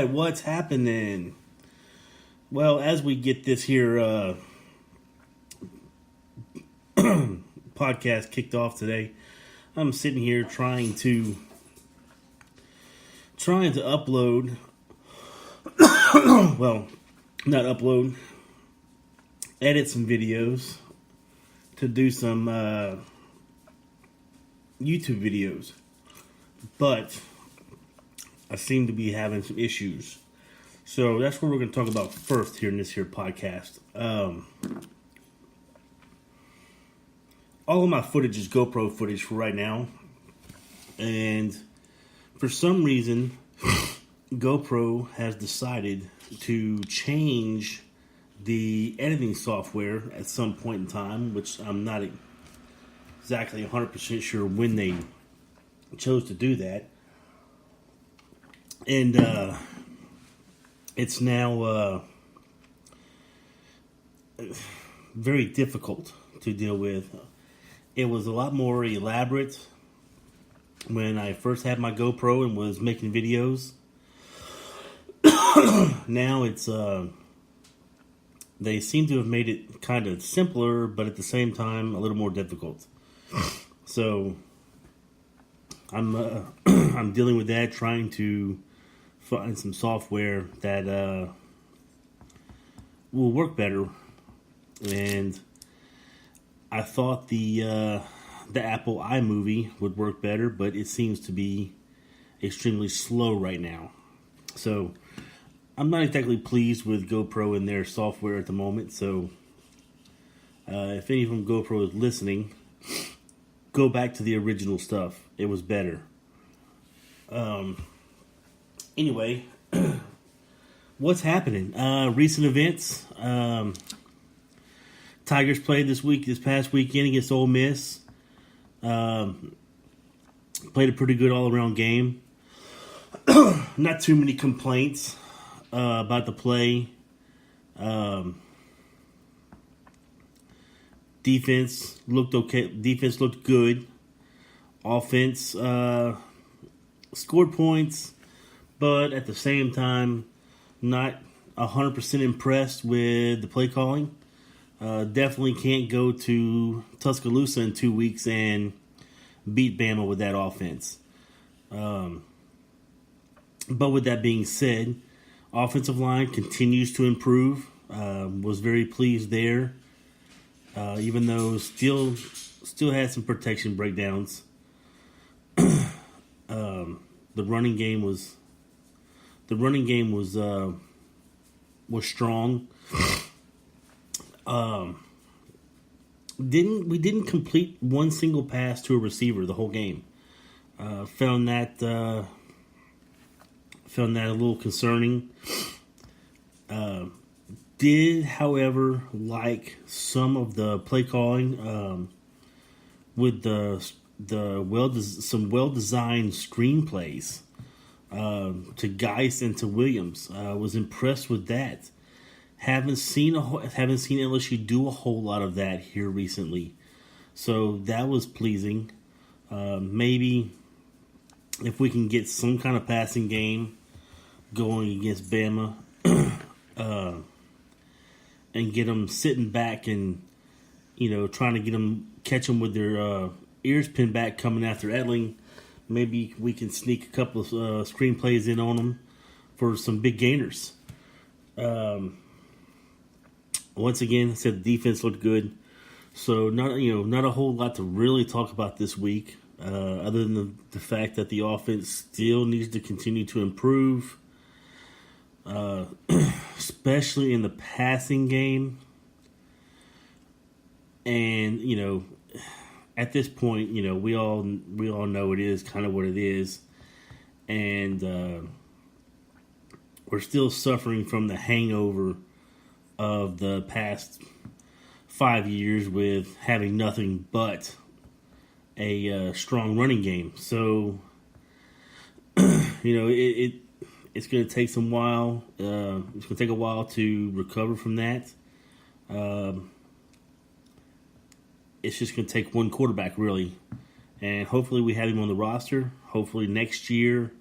Alright, what's happening? Well, as we get this here podcast kicked off today, I'm sitting here trying to upload well, not upload, edit some videos to do some YouTube videos. But I seem to be having some issues. So that's what we're going to talk about first here in this here podcast. All of my footage is GoPro footage for right now. And for some reason, GoPro has decided to change the editing software at some point in time, which I'm not exactly 100% sure when they chose to do that. And it's now very difficult to deal with. It was a lot more elaborate when I first had my GoPro and was making videos. Now it's they seem to have made it kind of simpler, but at the same time a little more difficult. So I'm I'm dealing with that, trying to find some software that will work better. And I thought the Apple iMovie would work better, but it seems to be extremely slow right now. So I'm not exactly pleased with GoPro and their software at the moment. So if any from GoPro is listening, go back to the original stuff. It was better. Anyway, what's happening? Recent events. Tigers played this past weekend against Ole Miss. Played a pretty good all-around game. Not too many complaints about the play. Defense looked okay. Defense looked good. Offense scored points, but at the same time, not 100% impressed with the play calling. Definitely can't go to Tuscaloosa in 2 weeks and beat Bama with that offense. But with that being said, offensive line continues to improve. Was very pleased there. Even though still had some protection breakdowns. The running game was strong. We didn't complete one single pass to a receiver the whole game. Found that a little concerning. Did, however, like some of the play calling with some well-designed screenplays to Geis and to Williams. Was impressed with that. Haven't seen LSU do a whole lot of that here recently, so that was pleasing. Maybe if we can get some kind of passing game going against Bama. And get them sitting back and, trying to catch them with their ears pinned back coming after Edling. Maybe we can sneak a couple of screenplays in on them for some big gainers. Once again, I said the defense looked good. So not a whole lot to really talk about this week, other than the fact that the offense still needs to continue to improve. Especially in the passing game. And, at this point, we all know it is kind of what it is. And we're still suffering from the hangover of the past 5 years with having nothing but a strong running game. So, it's going to take some while. It's going to take a while to recover from that. It's just going to take one quarterback, really. And hopefully we have him on the roster. Hopefully next year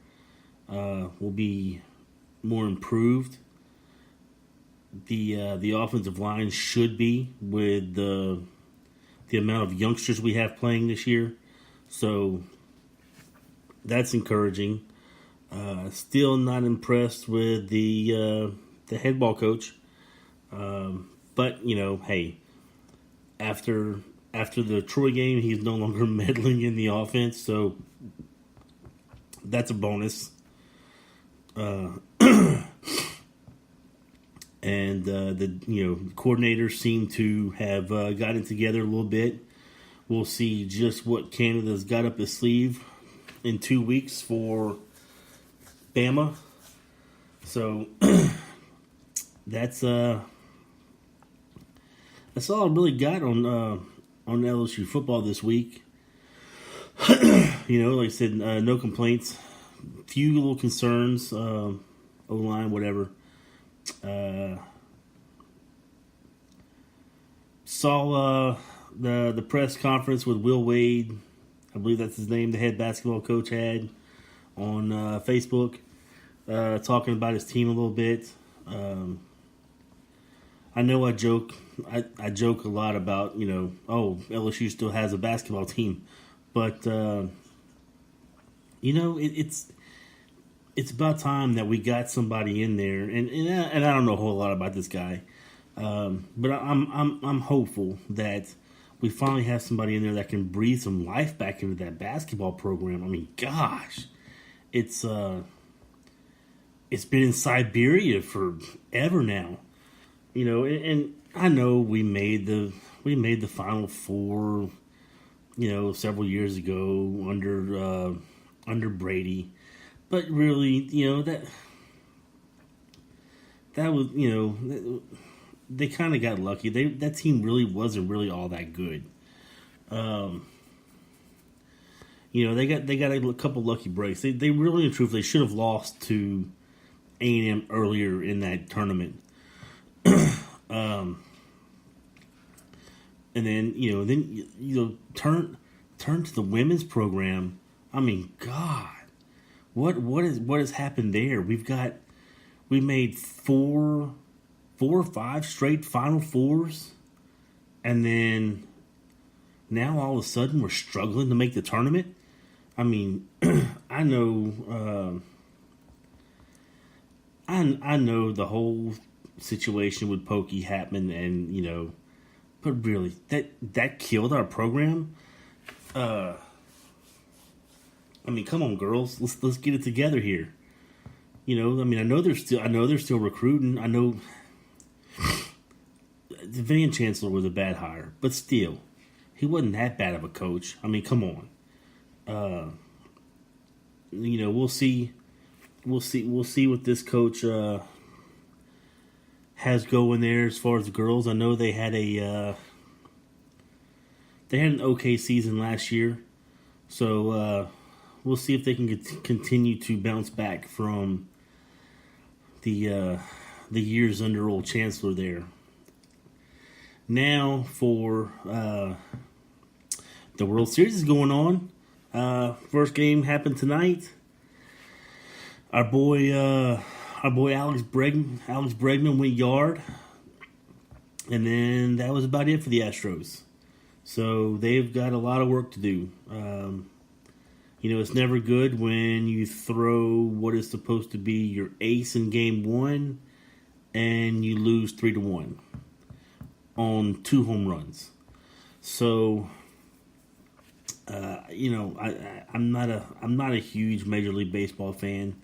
we'll be more improved the offensive line should be with the amount of youngsters we have playing this year. So that's encouraging. Still not impressed with the head ball coach. But hey, after the Troy game, he's no longer meddling in the offense, so that's a bonus. And the coordinators seem to have gotten together a little bit. We'll see just what Canada's got up his sleeve in 2 weeks for Bama. So that's all I really got on LSU football this week. Like I said, no complaints. Few little concerns, O-line, whatever. Saw the press conference with Will Wade. I believe that's his name. The head basketball coach had on Facebook, talking about his team a little bit. I know I joke a lot about LSU still has a basketball team, but it's about time that we got somebody in there, and I don't know a whole lot about this guy, but I'm hopeful that we finally have somebody in there that can breathe some life back into that basketball program. I mean, gosh, it's been in Siberia forever now, and I know we made the Final Four, several years ago under Brady. But really, that was, they kind of got lucky. That team really wasn't really all that good. They got a couple lucky breaks. They really and truthfully should have lost to A&M earlier in that tournament. And then turn to the women's program. I mean, God. What has happened there? We made four or five straight Final Fours, and then now all of a sudden we're struggling to make the tournament. I mean, I know I know the whole situation with Pokey Happenin, and but really that killed our program. I mean, come on, girls. Let's get it together here. I know they're still recruiting. I know the Van Chancellor was a bad hire, but still, he wasn't that bad of a coach. I mean, come on. We'll see what this coach has going there as far as the girls. I know they had an okay season last year, so. We'll see if they can continue to bounce back from the years under old Chancellor there. Now for the World Series is going on. First game happened tonight. Our boy Alex Bregman went yard, and then that was about it for the Astros. So they've got a lot of work to do. It's never good when you throw what is supposed to be your ace in game one and you lose 3-1 on 2 home runs. So, I'm not a huge Major League Baseball fan.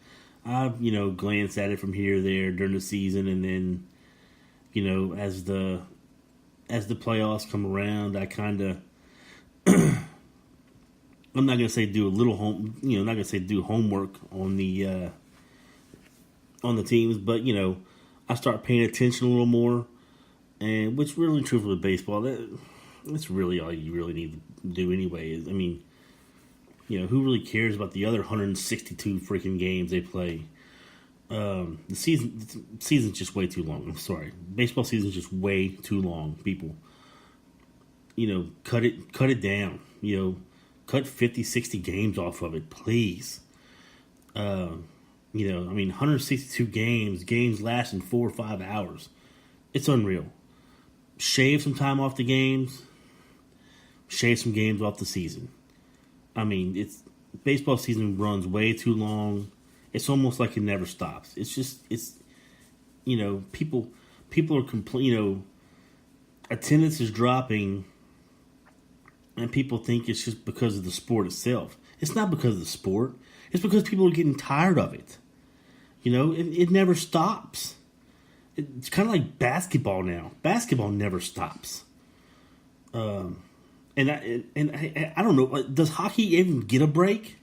I've glanced at it from here or there during the season, and then as the playoffs come around, I kind of I'm not gonna say do a little not gonna say do homework on the teams, but I start paying attention a little more, and which really truthfully with baseball, that's really all you really need to do anyway. I mean, who really cares about the other 162 freaking games they play? The season's just way too long. I'm sorry, baseball season's just way too long. People, cut it down. Cut 50, 60 games off of it, please. I mean, 162 games lasting 4 or 5 hours. It's unreal. Shave some time off the games, shave some games off the season. I mean, it's baseball season runs way too long. It's almost like it never stops. People are complaining. Attendance is dropping, and people think it's just because of the sport itself. It's not because of the sport. It's because people are getting tired of it. It never stops. It's kind of like basketball now. Basketball never stops. And I don't know. Does hockey even get a break?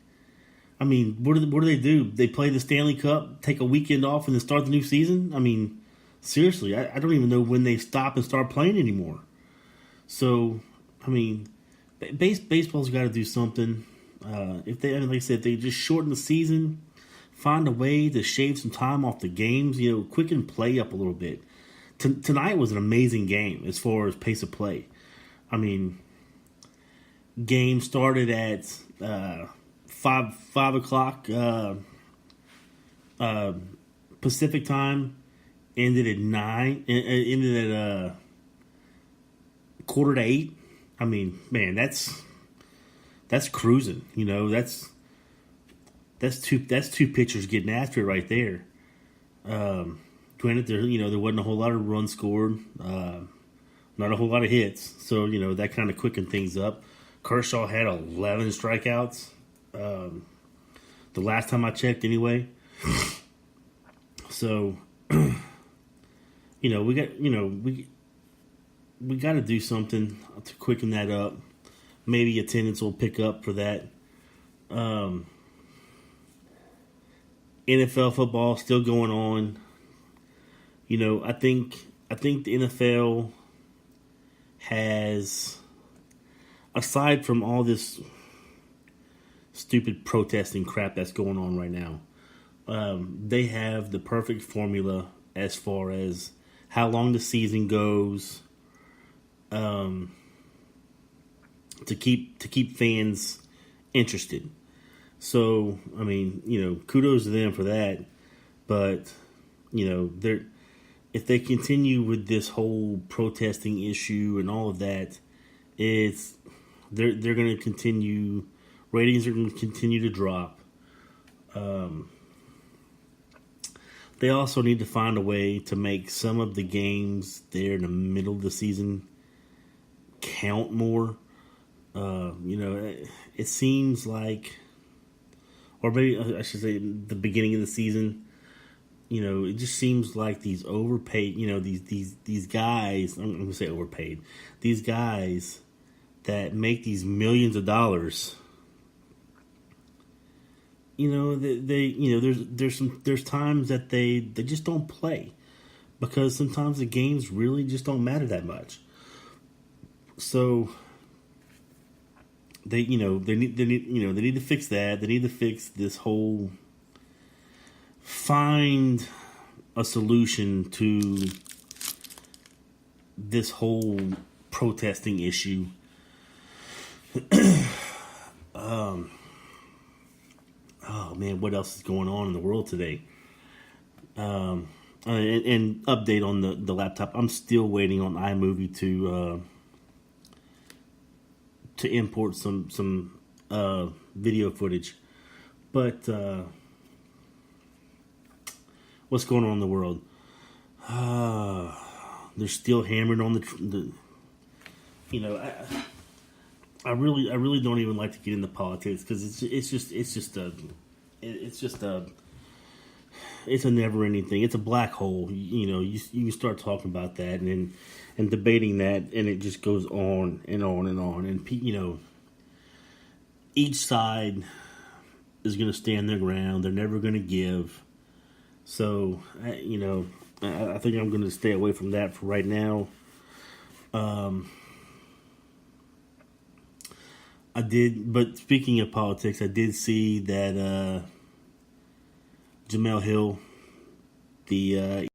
I mean, what do they do? They play the Stanley Cup, take a weekend off, and then start the new season? I mean, seriously, I don't even know when they stop and start playing anymore. So, I mean, baseball's got to do something. Like I said, if they just shorten the season, find a way to shave some time off the games, quicken play up a little bit. Tonight was an amazing game as far as pace of play. I mean, game started at 5 o'clock Pacific time, ended at 9, ended at 7:45. I mean, man, that's cruising. That's two pitchers getting after it right there. Granted, there wasn't a whole lot of runs scored, not a whole lot of hits, so that kind of quickened things up. Kershaw had 11 strikeouts. The last time I checked, anyway. So, we got to do something to quicken that up. Maybe attendance will pick up for that. NFL football still going on. I think the NFL has, aside from all this stupid protesting crap that's going on right now, they have the perfect formula as far as how long the season goes, to keep fans interested. So, I mean, kudos to them for that. But, if they continue with this whole protesting issue and all of that, they're going to continue. Ratings are going to continue to drop. They also need to find a way to make some of the games there in the middle of the season count more. It seems like, or maybe I should say the beginning of the season, it just seems like these overpaid, these guys, I'm going to say overpaid, these guys that make these millions of dollars, there's times that they just don't play because sometimes the games really just don't matter that much. So they need to fix that. They need to fix this whole, find a solution to this whole protesting issue. Oh man, what else is going on in the world today? And update on the laptop. I'm still waiting on iMovie to import some video footage. But what's going on in the world? They're still hammered on the I really don't even like to get into politics because it's a never ending thing. It's a black hole. You can start talking about that and debating that, and it just goes on and on and on. And each side is going to stand their ground. They're never going to give. So I think I'm going to stay away from that for right now. But speaking of politics, I did see that Jamel Hill, the